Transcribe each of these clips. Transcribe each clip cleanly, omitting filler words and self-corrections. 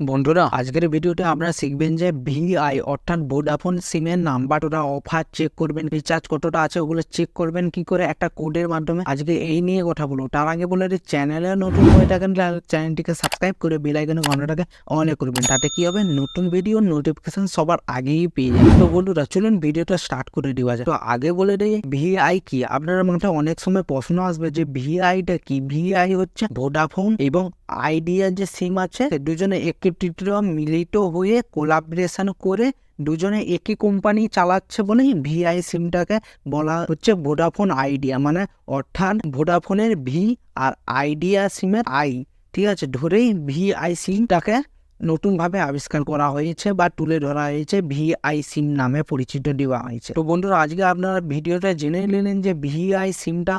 বন্ধুরা, আজকের ভিডিওতে আপনারা শিখবেন যে ভিআই অর্থাৎ ভোডাফোন সিমের নাম্বার ওরা অফার চেক করবেন, রিচার্জ কতটা আছে ওগুলো চেক করবেন কি করে একটা কোডের মাধ্যমে। আজকে এই নিয়ে কথা বলবো। তার আগে বলে চ্যানেলে নতুন হয়ে থাকেন চ্যানেলটিকে সাবস্ক্রাইব করে বেল আইকনের ঘন্টাটাকে অন করবেন। তাতে কি হবে, নতুন ভিডিও নোটিফিকেশন সবার আগেই পেয়ে যাবেন। তো বন্ধুরা চলুন ভিডিওটা স্টার্ট করে দেওয়া যায়। তো আগে বলে দিই ভিআই কি। আপনার মাথায় অনেক সময় প্রশ্ন আসবে যে ভিআইটা কি। ভিআই হচ্ছে ভোডাফোন এবং আইডিয়া যে সিম আছে দুজনে একত্রিত মিলিত হয়ে কোলাবরেশন করে দুজনে একই কোম্পানি চালাচ্ছে বলে ভিআই সিমটাকে বলা হচ্ছে ভোডাফোন আইডিয়া, মানে অর্থাৎ ভোডাফোনের ভি আর আইডিয়া সিমের আই, ঠিক আছে, ধরেই ভিআই সিমটাকে নতুনভাবে আবিষ্কার করা হয়েছে বা তুলে ধরা হয়েছে, ভিআই সিম নামে পরিচিত দেওয়া হয়েছে। তো বন্ধুরা আজকে আপনারা ভিডিওটা জেনে নিলেন যে ভিআই সিমটা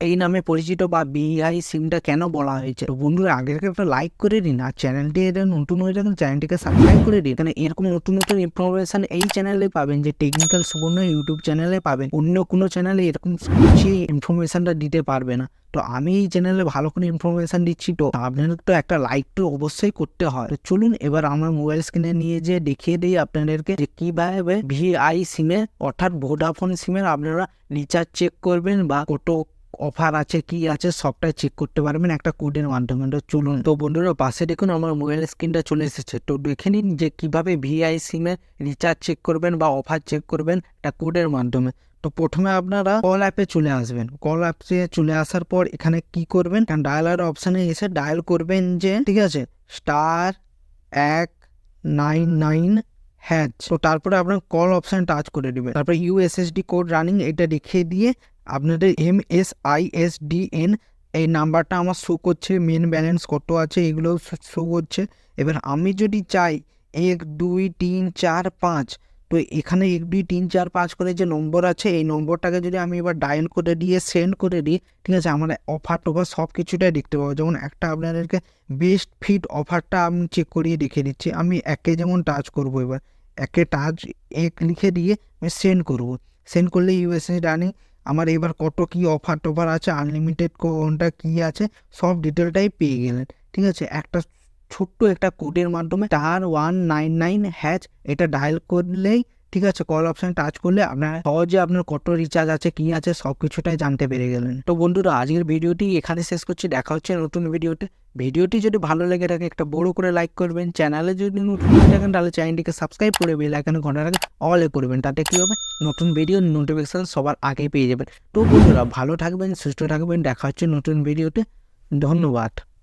এই নামে পরিচিত বা ভিআই সিমটা কেন বলা হয়েছে। তো বন্ধুরা আগে একটা লাইক করে দিন, আর চ্যানেলটি এটা নতুন হয়ে থাকেন চ্যানেলটিকে সাবস্ক্রাইব করে দিন। কারণ এরকম নতুন নতুন ইনফরমেশন এই চ্যানেলে পাবেন, যে টেকনিক্যাল সুবর্ণ ইউটিউব চ্যানেলে পাবেন। অন্য কোনো চ্যানেলে এরকম কিছু ইনফরমেশনটা দিতে পারবে না। তো আমি এই চ্যানেলে ভালো করে ইনফরমেশন দিচ্ছি, তো আপনাদের তো একটা লাইক তো অবশ্যই করতে হয়। তো চলুন এবার আমার মোবাইল স্ক্রিনে নিয়ে যে দেখিয়ে দিই আপনাদেরকে যে কিভাবে ভিআই সিমের অর্থাৎ ভোডাফোন সিমের আপনারা রিচার্জ চেক করবেন বা কত অফার আছে কি আছে সবটাই চেক করতে পারবেন একটা কোডের মাধ্যমে। তো চলুন। তো বন্ধুরা পাশে দেখুন আমার মোবাইল স্ক্রিনটা চলে এসেছে। তো দেখে নিন যে কিভাবে ভিআই সিমের রিচার্জ চেক করবেন বা অফার চেক করবেন একটা কোডের মাধ্যমে। তো প্রথমে আপনারা কল অ্যাপে চলে আসবেন। কল অ্যাপে চলে আসার পর এখানে কি করবেন, ডায়ালার অপশানে এসে ডায়াল করবেন যে, ঠিক আছে, *199#। তো তারপরে আপনার কল অপশান টাচ করে দিবেন। তারপরে ইউএসএসডি কোড রানিং এটা দেখিয়ে দিয়ে আপনাদের MSISDN এই নাম্বারটা আমার শো করছে, মেন ব্যালেন্স কত আছে এগুলো শো করছে। এবার আমি যদি চাই 1 2 3 4 5, তো এখানে 1 2 3 4 5 করে যে নম্বর আছে এই নম্বরটাকে যদি আমি এবার ডায়াল করে দিয়ে সেন্ড করে দিই, ঠিক আছে, আমার অফার টফার সব কিছুটাই দেখতে পাবো। যেমন একটা আপনাদেরকে বেস্ট ফিট অফারটা আমি চেক করিয়ে দেখিয়ে দিচ্ছি। আমি একে যেমন টাচ করবো, এবার একে টাচ 1 লিখে দিয়ে আমি সেন্ড করবো। সেন্ড করলে ইউএসএ রানিং আমার এবার কত কি অফার টফার আছে, আনলিমিটেড কোনটা কি আছে সব ডিটেলটাই পেয়ে গেলেন। ঠিক আছে, একটা ছোট্ট একটা কোডের মাধ্যমে *199#, এটা ডায়াল করলেই, ঠিক আছে, কল অপশন টাচ করলে আপনার সহজে আপনার কত রিচার্জ আছে কি আছে সব কিছুটাই জানতে পেরে গেলেন। তো বন্ধুরা আজকের ভিডিওটি এখানে শেষ করছি, দেখা হচ্ছে নতুন ভিডিওতে। ভিডিওটি যদি ভালো লেগে থাকে একটা বড় করে লাইক করবেন, চ্যানেলে যদি নতুন হয়ে থাকেন তাহলে চ্যানেলটিকে সাবস্ক্রাইব করে বেল আইকনের ঘন্টাটাকে অল করবেন। তাতে কি হবে, নতুন ভিডিও নোটিফিকেশন সবার আগে পেয়ে যাবেন। তো বন্ধুরা ভালো থাকবেন, সুস্থ থাকবেন, দেখা হচ্ছে নতুন ভিডিওতে। ধন্যবাদ।